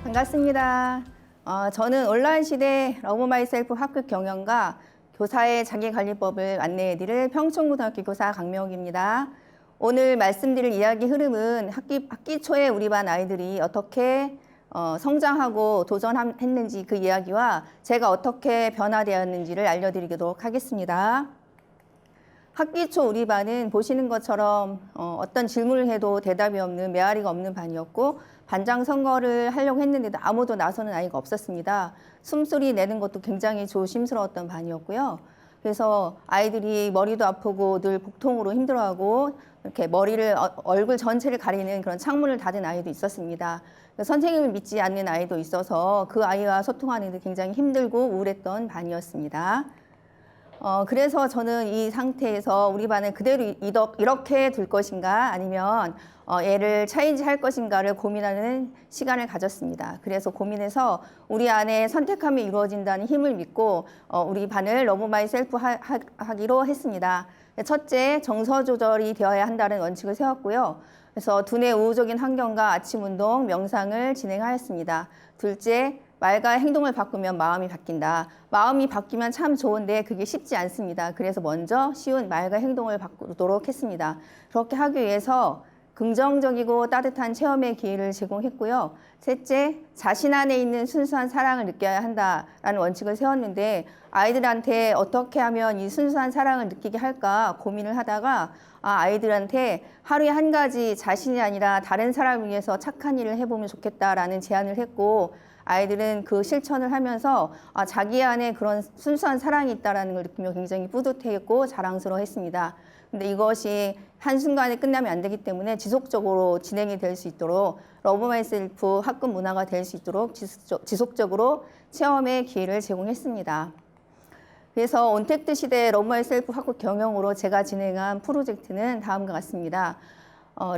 반갑습니다. 저는 온라인 시대 러브 마이셀프 학급 경영과 교사의 자기관리법을 안내해드릴 평촌고등학교 교사 강명욱입니다. 오늘 말씀드릴 이야기 흐름은 학기 초에 우리 반 아이들이 어떻게 성장하고 도전했는지 그 이야기와 제가 어떻게 변화되었는지를 알려드리도록 하겠습니다. 학기 초 우리 반은 보시는 것처럼 어떤 질문을 해도 대답이 없는 메아리가 없는 반이었고 반장 선거를 하려고 했는데도 아무도 나서는 아이가 없었습니다. 숨소리 내는 것도 굉장히 조심스러웠던 반이었고요. 그래서 아이들이 머리도 아프고 늘 복통으로 힘들어하고 이렇게 머리를 얼굴 전체를 가리는 그런 창문을 닫은 아이도 있었습니다. 선생님을 믿지 않는 아이도 있어서 그 아이와 소통하는 데 굉장히 힘들고 우울했던 반이었습니다. 그래서 저는 이 상태에서 우리 반을 그대로 이렇게 둘 것인가 아니면 얘를 차인지할 것인가를 고민하는 시간을 가졌습니다. 그래서 고민해서 우리 안에 선택함이 이루어진다는 힘을 믿고 우리 반을 러브 마이셀프 하기로 했습니다. 첫째, 정서 조절이 되어야 한다는 원칙을 세웠고요. 그래서 두뇌 우호적인 환경과 아침 운동, 명상을 진행하였습니다. 둘째, 말과 행동을 바꾸면 마음이 바뀐다. 마음이 바뀌면 참 좋은데 그게 쉽지 않습니다. 그래서 먼저 쉬운 말과 행동을 바꾸도록 했습니다. 그렇게 하기 위해서 긍정적이고 따뜻한 체험의 기회를 제공했고요. 셋째, 자신 안에 있는 순수한 사랑을 느껴야 한다라는 원칙을 세웠는데 아이들한테 어떻게 하면 이 순수한 사랑을 느끼게 할까 고민을 하다가 아이들한테 하루에 한 가지 자신이 아니라 다른 사람을 위해서 착한 일을 해보면 좋겠다라는 제안을 했고 아이들은 그 실천을 하면서 자기 안에 그런 순수한 사랑이 있다는 걸 느끼며 굉장히 뿌듯했고 자랑스러워했습니다. 근데 이것이 한순간에 끝나면 안 되기 때문에 지속적으로 진행이 될 수 있도록 러브 마이셀프 학급 문화가 될 수 있도록 지속적으로 체험의 기회를 제공했습니다. 그래서 온택트 시대 러브 마이셀프 학급 경영으로 제가 진행한 프로젝트는 다음과 같습니다.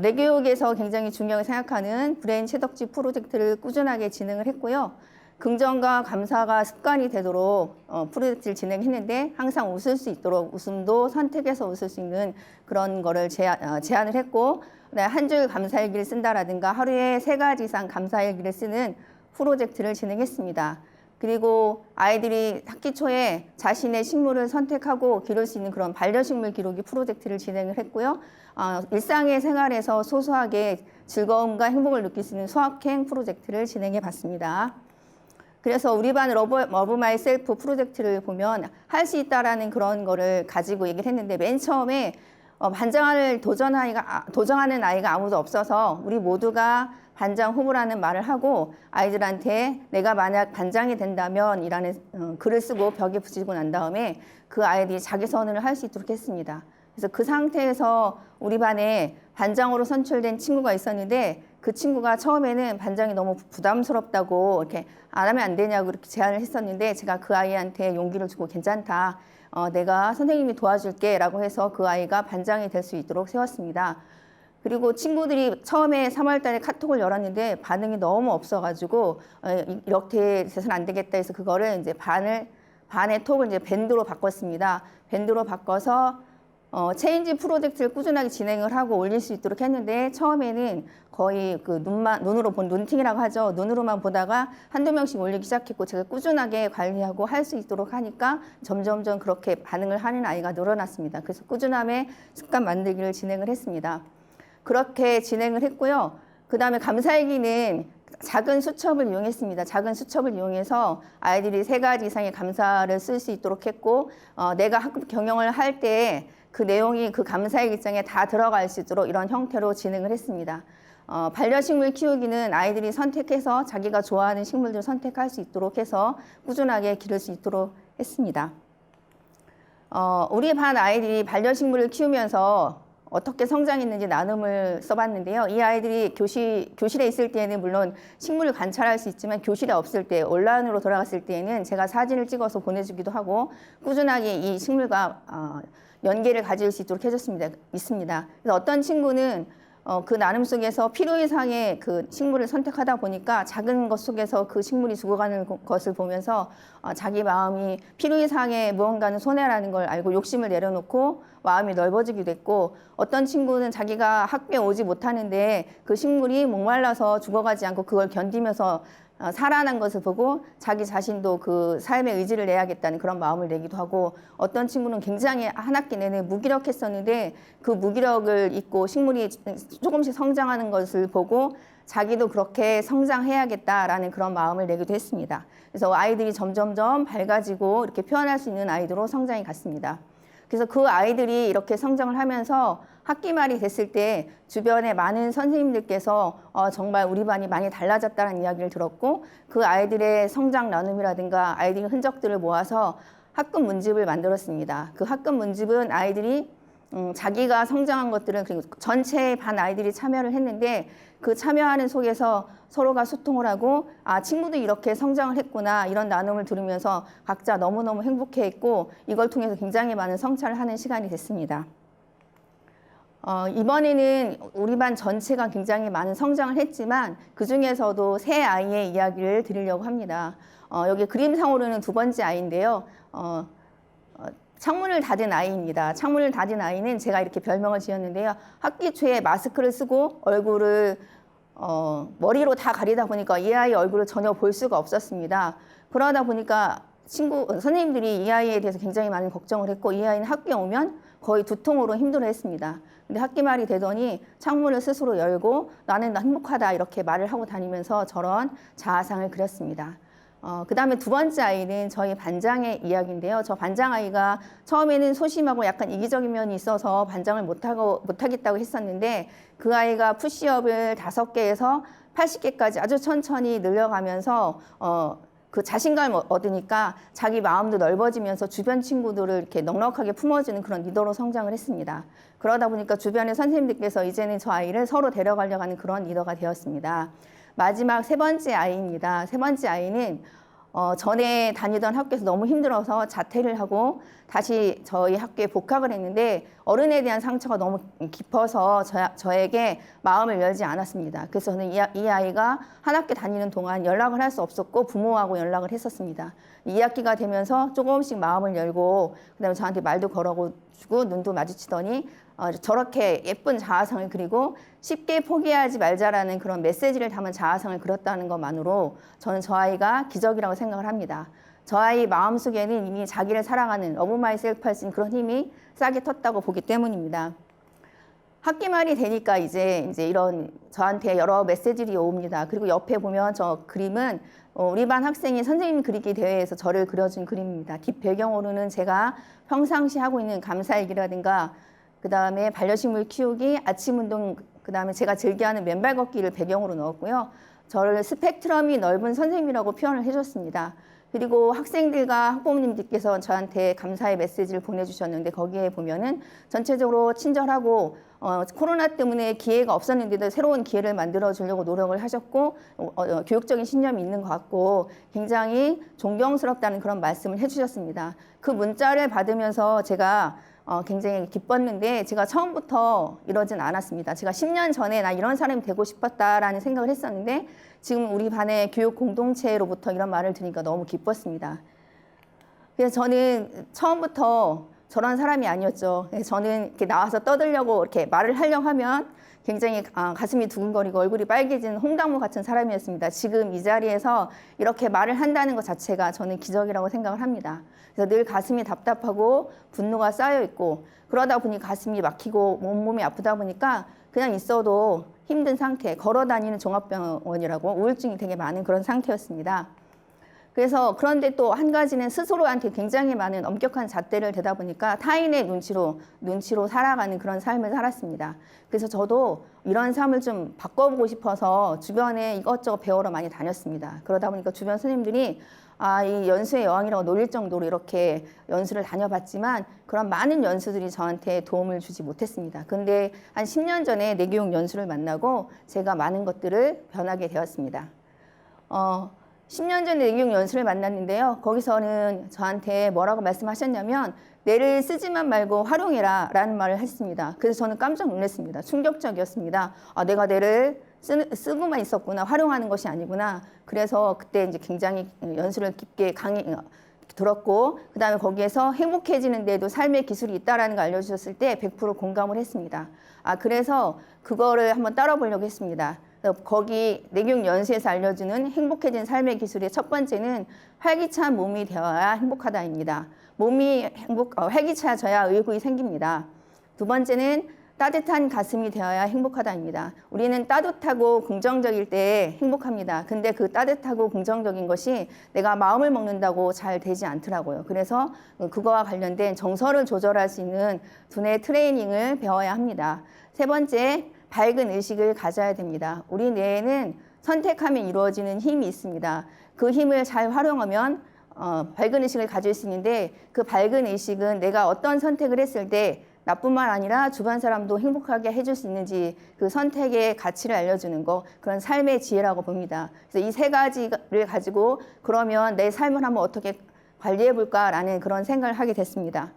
레교육에서 굉장히 중요하게 생각하는 브레인 채덕지 프로젝트를 꾸준하게 진행을 했고요. 긍정과 감사가 습관이 되도록 프로젝트를 진행했는데 항상 웃을 수 있도록 웃음도 선택해서 웃을 수 있는 그런 거를 제안을 했고 한 줄 감사일기를 쓴다라든가 하루에 3가지 이상 감사일기를 쓰는 프로젝트를 진행했습니다. 그리고 아이들이 학기 초에 자신의 식물을 선택하고 기를 수 있는 그런 반려식물 기르기 프로젝트를 진행을 했고요. 일상의 생활에서 소소하게 즐거움과 행복을 느낄 수 있는 수학행 프로젝트를 진행해 봤습니다. 그래서 우리 반 러브 마이셀프 프로젝트를 보면 할 수 있다라는 그런 거를 가지고 얘기를 했는데 맨 처음에 반장을 도전하는 아이가 아무도 없어서 우리 모두가 반장 후보라는 말을 하고 아이들한테 내가 만약 반장이 된다면 이라는 글을 쓰고 벽에 붙이고 난 다음에 그 아이들이 자기 선언을 할 수 있도록 했습니다. 그래서 그 상태에서 우리 반에 반장으로 선출된 친구가 있었는데 그 친구가 처음에는 반장이 너무 부담스럽다고 이렇게 안 하면 안 되냐고 이렇게 제안을 했었는데 제가 그 아이한테 용기를 주고 괜찮다. 내가 선생님이 도와줄게 라고 해서 그 아이가 반장이 될 수 있도록 세웠습니다. 그리고 친구들이 처음에 3월 달에 카톡을 열었는데 반응이 너무 없어가지고 이렇게 돼서는 안 되겠다 해서 그거를 이제 반의 톡을 이제 밴드로 바꿨습니다. 밴드로 바꿔서 체인지 프로젝트를 꾸준하게 진행을 하고 올릴 수 있도록 했는데 처음에는 거의 그 눈으로 본 눈팅이라고 하죠. 눈으로만 보다가 한두 명씩 올리기 시작했고 제가 꾸준하게 관리하고 할 수 있도록 하니까 점점점 그렇게 반응을 하는 아이가 늘어났습니다. 그래서 꾸준함의 습관 만들기를 진행을 했습니다. 그렇게 진행을 했고요. 그 다음에 감사일기는 작은 수첩을 이용했습니다. 작은 수첩을 이용해서 아이들이 3가지 이상의 감사를 쓸 수 있도록 했고 내가 학급 경영을 할 때 그 내용이 그 감사일기장에 다 들어갈 수 있도록 이런 형태로 진행을 했습니다. 반려식물 키우기는 아이들이 선택해서 자기가 좋아하는 식물들을 선택할 수 있도록 해서 꾸준하게 기를 수 있도록 했습니다. 우리 반 아이들이 반려식물을 키우면서 어떻게 성장했는지 나눔을 써봤는데요. 이 아이들이 교실에 있을 때에는 물론 식물을 관찰할 수 있지만 교실에 없을 때 온라인으로 돌아갔을 때에는 제가 사진을 찍어서 보내주기도 하고 꾸준하게 이 식물과 연계를 가질 수 있도록 해줬습니다. 그래서 어떤 친구는 그 나눔 속에서 필요 이상의 그 식물을 선택하다 보니까 작은 것 속에서 그 식물이 죽어가는 것을 보면서 자기 마음이 필요 이상의 무언가는 손해라는 걸 알고 욕심을 내려놓고 마음이 넓어지기도 했고 어떤 친구는 자기가 학교에 오지 못하는데 그 식물이 목말라서 죽어가지 않고 그걸 견디면서 살아난 것을 보고 자기 자신도 그 삶의 의지를 내야겠다는 그런 마음을 내기도 하고, 어떤 친구는 굉장히 한 학기 내내 무기력했었는데 그 무기력을 잊고 식물이 조금씩 성장하는 것을 보고 자기도 그렇게 성장해야겠다라는 그런 마음을 내기도 했습니다. 그래서 아이들이 점점점 밝아지고 이렇게 표현할 수 있는 아이들로 성장이 갔습니다. 그래서 그 아이들이 이렇게 성장을 하면서 학기 말이 됐을 때 주변에 많은 선생님들께서 정말 우리 반이 많이 달라졌다는 이야기를 들었고, 그 아이들의 성장 나눔이라든가 아이들의 흔적들을 모아서 학급 문집을 만들었습니다. 그 학급 문집은 아이들이 자기가 성장한 것들은, 그리고 전체 반 아이들이 참여를 했는데 그 참여하는 속에서 서로가 소통을 하고, 아, 친구도 이렇게 성장을 했구나, 이런 나눔을 들으면서 각자 너무너무 행복해했고, 이걸 통해서 굉장히 많은 성찰을 하는 시간이 됐습니다. 이번에는 우리 반 전체가 굉장히 많은 성장을 했지만 그 중에서도 세 아이의 이야기를 드리려고 합니다. 여기 그림상으로는 두 번째 아이인데요. 창문을 닫은 아이입니다. 창문을 닫은 아이는 제가 이렇게 별명을 지었는데요. 학기 초에 마스크를 쓰고 얼굴을 머리로 다 가리다 보니까 이 아이 얼굴을 전혀 볼 수가 없었습니다. 그러다 보니까 선생님들이 이 아이에 대해서 굉장히 많은 걱정을 했고, 이 아이는 학교에 오면 거의 두통으로 힘들어했습니다. 근데 학기 말이 되더니 창문을 스스로 열고 나는 행복하다 이렇게 말을 하고 다니면서 저런 자아상을 그렸습니다. 그 다음에 두 번째 아이는 저희 반장의 이야기인데요. 저 반장 아이가 처음에는 소심하고 약간 이기적인 면이 있어서 반장을 못하겠다고 했었는데, 그 아이가 푸시업을 5개에서 80개까지 아주 천천히 늘려가면서 그 자신감을 얻으니까 자기 마음도 넓어지면서 주변 친구들을 이렇게 넉넉하게 품어주는 그런 리더로 성장을 했습니다. 그러다 보니까 주변의 선생님들께서 이제는 저 아이를 서로 데려가려고 하는 그런 리더가 되었습니다. 마지막 세 번째 아이입니다. 세 번째 아이는 전에 다니던 학교에서 너무 힘들어서 자퇴를 하고 다시 저희 학교에 복학을 했는데, 어른에 대한 상처가 너무 깊어서 저에게 마음을 열지 않았습니다. 그래서 저는 이 아이가 한 학기 다니는 동안 연락을 할 수 없었고 부모하고 연락을 했었습니다. 2학기가 되면서 조금씩 마음을 열고, 그다음에 저한테 말도 걸어주고 눈도 마주치더니 저렇게 예쁜 자아상을 그리고 쉽게 포기하지 말자라는 그런 메시지를 담은 자아상을 그렸다는 것만으로 저는 저 아이가 기적이라고 생각을 합니다. 저 아이 마음속에는 이미 자기를 사랑하는 러브 마이셀프 할 수 있는 그런 힘이 싹이 텄다고 보기 때문입니다. 학기 말이 되니까 이제 이런 저한테 여러 메시지들이 옵니다. 그리고 옆에 보면 저 그림은 우리 반 학생이 선생님 그리기 대회에서 저를 그려준 그림입니다. 뒷배경으로는 제가 평상시 하고 있는 감사일기라든가 그 다음에 반려식물 키우기, 아침 운동, 그 다음에 제가 즐겨하는 맨발 걷기를 배경으로 넣었고요. 저를 스펙트럼이 넓은 선생님이라고 표현을 해줬습니다. 그리고 학생들과 학부모님들께서 저한테 감사의 메시지를 보내주셨는데, 거기에 보면은 전체적으로 친절하고 코로나 때문에 기회가 없었는데도 새로운 기회를 만들어 주려고 노력을 하셨고 교육적인 신념이 있는 것 같고 굉장히 존경스럽다는 그런 말씀을 해주셨습니다. 그 문자를 받으면서 제가 굉장히 기뻤는데, 제가 처음부터 이러진 않았습니다. 제가 10년 전에 나 이런 사람이 되고 싶었다라는 생각을 했었는데, 지금 우리 반의 교육 공동체로부터 이런 말을 들으니까 너무 기뻤습니다. 그래서 저는 처음부터 저런 사람이 아니었죠. 저는 이렇게 나와서 떠들려고 이렇게 말을 하려고 하면 굉장히 가슴이 두근거리고 얼굴이 빨개지는 홍당무 같은 사람이었습니다. 지금 이 자리에서 이렇게 말을 한다는 것 자체가 저는 기적이라고 생각을 합니다. 그래서 늘 가슴이 답답하고 분노가 쌓여 있고, 그러다 보니 가슴이 막히고 몸이 아프다 보니까 그냥 있어도 힘든 상태, 걸어 다니는 종합병원이라고 우울증이 되게 많은 그런 상태였습니다. 그래서 그런데 또 한 가지는 스스로한테 굉장히 많은 엄격한 잣대를 대다 보니까 타인의 눈치로 살아가는 그런 삶을 살았습니다. 그래서 저도 이런 삶을 좀 바꿔보고 싶어서 주변에 이것저것 배우러 많이 다녔습니다. 그러다 보니까 주변 선생님들이 이 연수의 여왕이라고 놀릴 정도로 이렇게 연수를 다녀봤지만 그런 많은 연수들이 저한테 도움을 주지 못했습니다. 근데 한 10년 전에 내교육 연수를 만나고 제가 많은 것들을 변하게 되었습니다. 10년 전에 내교육 연수를 만났는데요. 거기서는 저한테 뭐라고 말씀하셨냐면 뇌를 쓰지만 말고 활용해라 라는 말을 했습니다. 그래서 저는 깜짝 놀랐습니다. 충격적이었습니다. 내가 뇌를 쓰고만 있었구나, 활용하는 것이 아니구나. 그래서 그때 이제 굉장히 연수를 깊게 들었고, 그 다음에 거기에서 행복해지는 데도 삶의 기술이 있다라는 걸 알려주셨을 때 100% 공감을 했습니다. 그래서 그거를 한번 따라보려고 했습니다. 그래서 거기 내경연수에서 알려주는 행복해진 삶의 기술의 첫 번째는 활기찬 몸이 되어야 행복하다입니다. 몸이 활기차져야 의욕이 생깁니다. 두 번째는 따뜻한 가슴이 되어야 행복하다입니다. 우리는 따뜻하고 긍정적일 때 행복합니다. 근데 그 따뜻하고 긍정적인 것이 내가 마음을 먹는다고 잘 되지 않더라고요. 그래서 그거와 관련된 정서를 조절할 수 있는 두뇌 트레이닝을 배워야 합니다. 세 번째, 밝은 의식을 가져야 됩니다. 우리 뇌에는 선택하면 이루어지는 힘이 있습니다. 그 힘을 잘 활용하면 밝은 의식을 가질 수 있는데, 그 밝은 의식은 내가 어떤 선택을 했을 때 나뿐만 아니라 주변 사람도 행복하게 해줄 수 있는지 그 선택의 가치를 알려주는 거, 그런 삶의 지혜라고 봅니다. 그래서 이 세 가지를 가지고 그러면 내 삶을 한번 어떻게 관리해 볼까라는 그런 생각을 하게 됐습니다.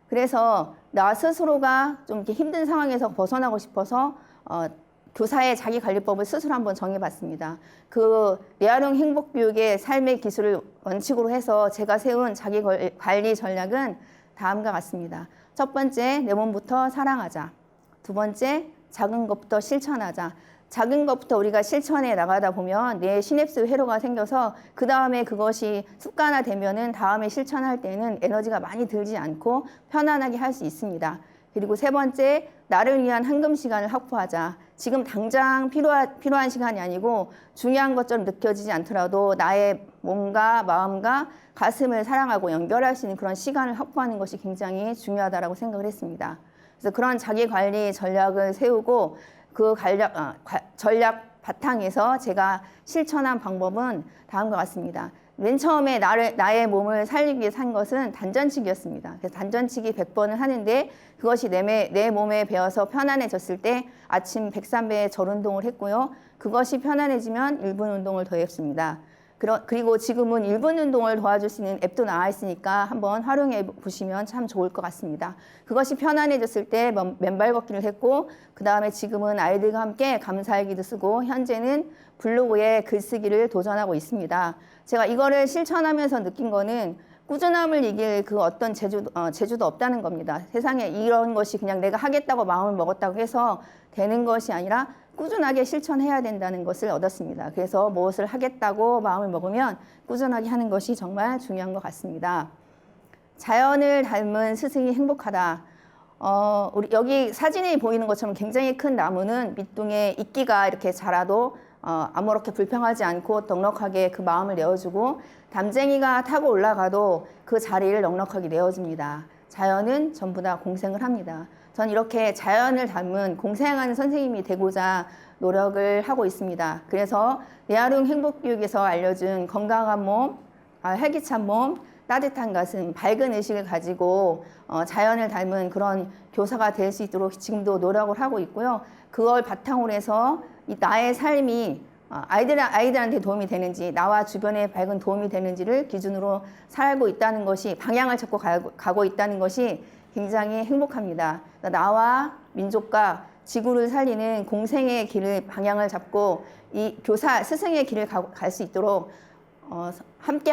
그래서 나 스스로가 좀 이렇게 힘든 상황에서 벗어나고 싶어서 교사의 자기관리법을 스스로 한번 정해봤습니다. 그 레아령 행복교육의 삶의 기술을 원칙으로 해서 제가 세운 자기관리 전략은 다음과 같습니다. 첫 번째, 내 몸부터 사랑하자. 두 번째, 작은 것부터 실천하자. 작은 것부터 우리가 실천해 나가다 보면 내 시냅스 회로가 생겨서 그 다음에 그것이 습관화되면은 다음에 실천할 때는 에너지가 많이 들지 않고 편안하게 할 수 있습니다. 그리고 세 번째, 나를 위한 황금 시간을 확보하자. 지금 당장 필요한 시간이 아니고 중요한 것처럼 느껴지지 않더라도 나의 몸과 마음과 가슴을 사랑하고 연결할 수 있는 그런 시간을 확보하는 것이 굉장히 중요하다고 생각을 했습니다. 그래서 그런 자기관리 전략을 세우고 그 전략 바탕에서 제가 실천한 방법은 다음과 같습니다. 맨 처음에 나의 몸을 살리기 위해 산 것은 단전치기였습니다. 그래서 단전치기 100번을 하는데 그것이 내 몸에 배어서 편안해졌을 때 아침 103배 절 운동을 했고요. 그것이 편안해지면 1분 운동을 더했습니다. 그리고 지금은 1분 운동을 도와줄 수 있는 앱도 나와 있으니까 한번 활용해 보시면 참 좋을 것 같습니다. 그것이 편안해졌을 때 맨발 걷기를 했고, 그 다음에 지금은 아이들과 함께 감사일기도 쓰고, 현재는 블로그에 글쓰기를 도전하고 있습니다. 제가 이거를 실천하면서 느낀 거는 꾸준함을 이길 그 어떤 재주도 없다는 겁니다. 세상에 이런 것이 그냥 내가 하겠다고 마음을 먹었다고 해서 되는 것이 아니라 꾸준하게 실천해야 된다는 것을 얻었습니다. 그래서 무엇을 하겠다고 마음을 먹으면 꾸준하게 하는 것이 정말 중요한 것 같습니다. 자연을 닮은 스승이 행복하다. 우리 여기 사진에 보이는 것처럼 굉장히 큰 나무는 밑둥에 이끼가 이렇게 자라도 아무렇게 불평하지 않고 넉넉하게 그 마음을 내어주고, 담쟁이가 타고 올라가도 그 자리를 넉넉하게 내어줍니다. 자연은 전부 다 공생을 합니다. 전 이렇게 자연을 닮은 공생하는 선생님이 되고자 노력을 하고 있습니다. 그래서 레아령 행복교육에서 알려준 건강한 몸, 활기찬 몸, 따뜻한 가슴, 밝은 의식을 가지고 자연을 닮은 그런 교사가 될 수 있도록 지금도 노력을 하고 있고요. 그걸 바탕으로 해서 나의 삶이 아이들한테 도움이 되는지, 나와 주변에 밝은 도움이 되는지를 기준으로 살고 있다는 것이, 방향을 잡고 가고 있다는 것이 굉장히 행복합니다. 나와 민족과 지구를 살리는 공생의 길을 방향을 잡고 이 스승의 길을 갈 수 있도록 함께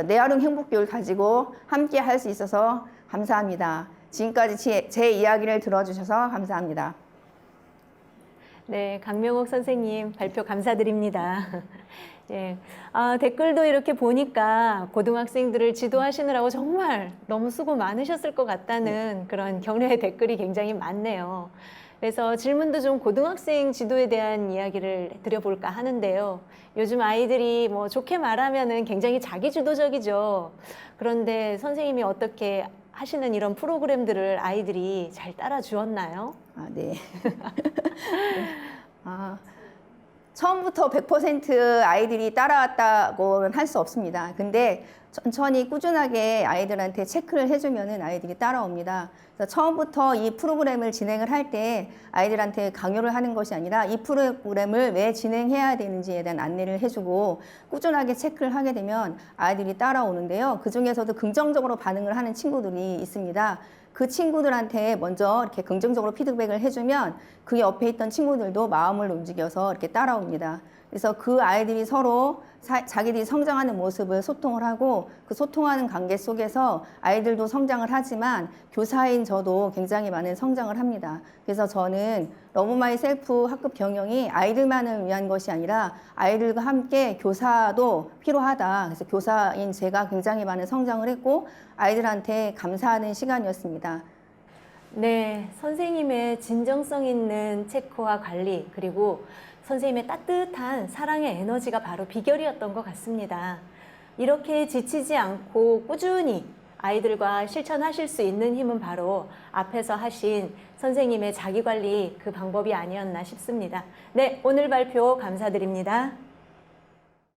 레아령 행복교육을 가지고 함께 할 수 있어서 감사합니다. 지금까지 제 이야기를 들어주셔서 감사합니다. 네, 강명옥 선생님 발표 감사드립니다. 예, 댓글도 이렇게 보니까 고등학생들을 지도하시느라고 정말 너무 수고 많으셨을 것 같다는 그런 격려의 댓글이 굉장히 많네요. 그래서 질문도 좀 고등학생 지도에 대한 이야기를 드려볼까 하는데요. 요즘 아이들이 뭐 좋게 말하면은 굉장히 자기주도적이죠. 그런데 선생님이 어떻게 하시는 이런 프로그램들을 아이들이 잘 따라 주었나요? 네. 처음부터 100% 아이들이 따라왔다고는 할 수 없습니다. 근데 천천히 꾸준하게 아이들한테 체크를 해주면은 아이들이 따라옵니다. 그래서 처음부터 이 프로그램을 진행을 할 때 아이들한테 강요를 하는 것이 아니라 이 프로그램을 왜 진행해야 되는지에 대한 안내를 해주고 꾸준하게 체크를 하게 되면 아이들이 따라오는데요. 그 중에서도 긍정적으로 반응을 하는 친구들이 있습니다. 그 친구들한테 먼저 이렇게 긍정적으로 피드백을 해주면 그 옆에 있던 친구들도 마음을 움직여서 이렇게 따라옵니다. 그래서 그 아이들이 서로 자기들이 성장하는 모습을 소통을 하고 그 소통하는 관계 속에서 아이들도 성장을 하지만 교사인 저도 굉장히 많은 성장을 합니다. 그래서 저는 러브 마이 셀프 학급 경영이 아이들만을 위한 것이 아니라 아이들과 함께 교사도 필요하다. 그래서 교사인 제가 굉장히 많은 성장을 했고 아이들한테 감사하는 시간이었습니다. 네, 선생님의 진정성 있는 체크와 관리, 그리고 선생님의 따뜻한 사랑의 에너지가 바로 비결이었던 것 같습니다. 이렇게 지치지 않고 꾸준히 아이들과 실천하실 수 있는 힘은 바로 앞에서 하신 선생님의 자기관리 그 방법이 아니었나 싶습니다. 네, 오늘 발표 감사드립니다.